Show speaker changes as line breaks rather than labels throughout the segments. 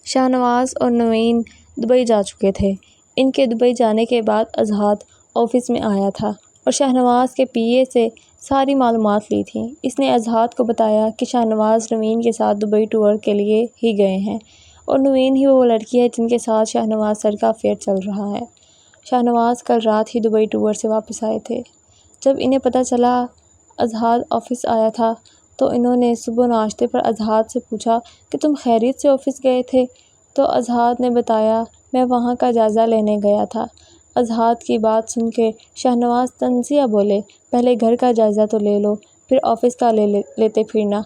شاہنواز اور نوین دبئی جا چکے تھے۔ ان کے دبئی جانے کے بعد اظہار آفس میں آیا تھا اور شاہنواز کے پی اے سے ساری معلومات لی تھیں۔ اس نے اظہار کو بتایا کہ شاہنواز نوین کے ساتھ دبئی ٹور کے لیے ہی گئے ہیں اور نوین ہی وہ لڑکی ہے جن کے ساتھ شاہنواز سر کا افیئر چل رہا ہے۔ شاہنواز کل رات ہی دبئی ٹور سے واپس آئے تھے۔ جب انہیں پتہ چلا اظہار آفس آیا تھا تو انہوں نے صبح ناشتے پر اظہار سے پوچھا کہ تم خیریت سے آفس گئے تھے؟ تو اظہار نے بتایا میں وہاں کا جائزہ لینے گیا تھا۔ اظہار کی بات سن کے شاہنواز طنزیہ بولے پہلے گھر کا جائزہ تو لے لو پھر آفس کا لیتے پھرنا۔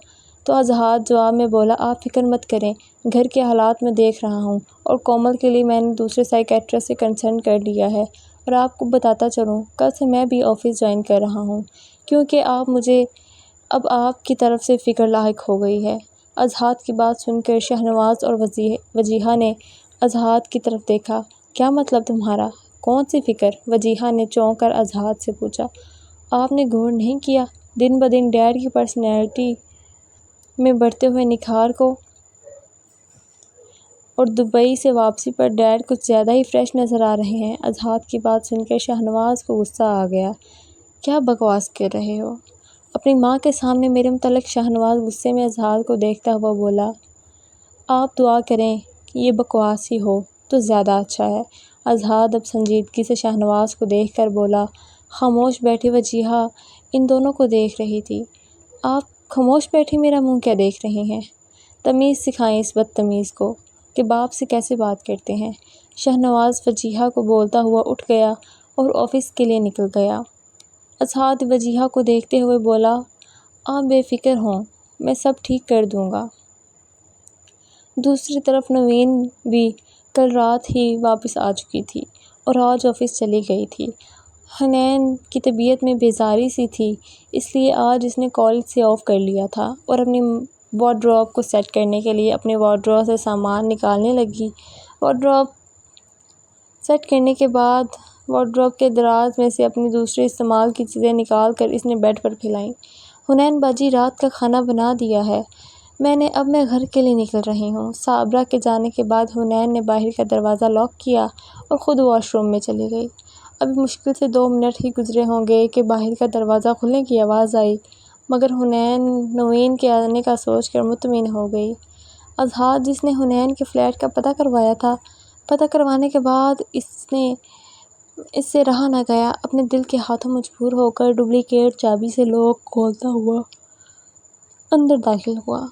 تو اظہار جواب میں بولا آپ فکر مت کریں، گھر کے حالات میں دیکھ رہا ہوں اور کومل کے لیے میں نے دوسرے سائیکیٹرسٹ سے کنسلٹ کر لیا ہے اور آپ کو بتاتا چلوں کل سے میں بھی آفس جوائن کر رہا ہوں کیونکہ اب آپ کی طرف سے فکر لاحق ہو گئی ہے۔ اظہار کی بات سن کر شاہنواز اور وجیہہ نے اظہار کی طرف دیکھا۔ کیا مطلب تمہارا؟ کون سی فکر؟ وجیہہ نے چونک کر اظہار سے پوچھا۔ آپ نے غور نہیں کیا دن بدن ڈیڈ کی پرسنالٹی میں بڑھتے ہوئے نکھار کو اور دبئی سے واپسی پر ڈیڈ کچھ زیادہ ہی فریش نظر آ رہے ہیں۔ اظہار کی بات سن کر شاہنواز کو غصہ آ گیا۔ کیا بکواس کر رہے ہو اپنی ماں کے سامنے میرے متعلق؟ شاہنواز غصے میں اظہار کو دیکھتا ہوا بولا۔ آپ دعا کریں کہ یہ بکواس ہی ہو تو زیادہ اچھا ہے۔ اظہار اب سنجیدگی سے شاہنواز کو دیکھ کر بولا۔ خاموش بیٹھی وجیہہ ان دونوں کو دیکھ رہی تھی۔ آپ خاموش بیٹھی میرا منہ کیا دیکھ رہی ہیں؟ تمیز سکھائیں اس بدتمیز کو کہ باپ سے کیسے بات کرتے ہیں۔ شاہنواز وجیہہ کو بولتا ہوا اٹھ گیا اور آفس کے لیے نکل گیا۔ اظہار وجیہہ کو دیکھتے ہوئے بولا آپ بے فکر ہوں میں سب ٹھیک کر دوں گا۔ دوسری طرف نوین بھی کل رات ہی واپس آ چکی تھی اور آج آفس چلی گئی تھی۔ حنین کی طبیعت میں بیزاری سی تھی اس لیے آج اس نے کالج سے آف کر لیا تھا اور اپنی وارڈروب کو سیٹ کرنے کے لیے اپنے وارڈروب سے سامان نکالنے لگی۔ وارڈروب سیٹ کرنے کے بعد وارڈروب کے دراز میں سے اپنی دوسری استعمال کی چیزیں نکال کر اس نے بیڈ پر پھیلائیں۔ حنین باجی رات کا کھانا بنا دیا ہے اب میں گھر کے لیے نکل رہی ہوں۔ صابرہ کے جانے کے بعد حنین نے باہر کا دروازہ لاک کیا اور خود واش روم میں چلی گئی۔ ابھی مشکل سے 2 منٹ ہی گزرے ہوں گے کہ باہر کا دروازہ کھلنے کی آواز آئی مگر حنین نوین کے آنے کا سوچ کر مطمئن ہو گئی۔ اظہار جس نے حنین کے فلیٹ کا پتہ کروایا تھا، پتہ کروانے کے بعد اس سے رہا نہ گیا، اپنے دل کے ہاتھوں مجبور ہو کر ڈپلیکیٹ چابی سے لوک کھولتا ہوا اندر داخل ہوا۔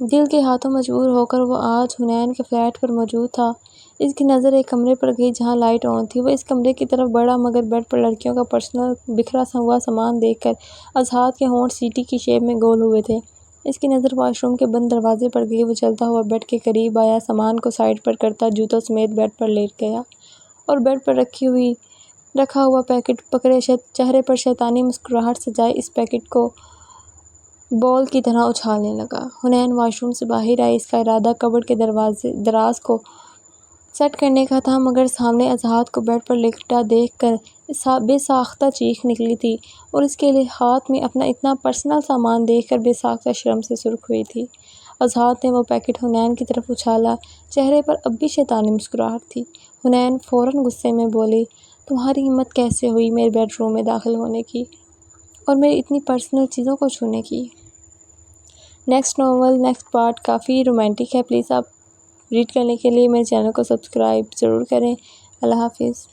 دل کے ہاتھوں مجبور ہو کر وہ آج حنین کے فلیٹ پر موجود تھا۔ اس کی نظر ایک کمرے پر گئی جہاں لائٹ آن تھی۔ وہ اس کمرے کی طرف بڑھا مگر بیڈ پر لڑکیوں کا پرسنل بکھرا ہوا سامان دیکھ کر اظہار کے ہونٹ سیٹی کی شیپ میں گول ہوئے تھے۔ اس کی نظر واش روم کے بند دروازے پر گئی۔ وہ چلتا ہوا بیڈ کے قریب آیا، سامان کو سائیڈ پر کرتا جوتوں سمیت بیڈ پر لیٹ گیا اور بیڈ پر رکھا ہوا پیکٹ پکڑے چہرے پر شیطانی مسکراہٹ سجائے اس پیکٹ کو بال کی طرح اچھالنے لگا۔ حنین واش روم سے باہر آئی۔ اس کا ارادہ کبرڈ کے دراز کو سیٹ کرنے کا تھا مگر سامنے اظہار کو بیڈ پر لیٹا دیکھ کر بے ساختہ چیخ نکلی تھی اور اس کے ہاتھ میں اپنا اتنا پرسنل سامان دیکھ کر بے ساختہ شرم سے سرخ ہوئی تھی۔ اظہار نے وہ پیکٹ حنین کی طرف اچھالا، چہرے پر اب بھی شیطانی مسکراہٹ تھی۔ حنین فوراً غصے میں بولی تمہاری ہمت کیسے ہوئی میرے بیڈ روم میں داخل ہونے کی اور میری اتنی پرسنل چیزوں کو چھونے کی؟ نیکسٹ ناول نیکسٹ پارٹ کافی رومانٹک ہے، پلیز آپ ریڈ کرنے کے لیے میرے چینل کو سبسکرائب ضرور کریں۔ اللہ حافظ۔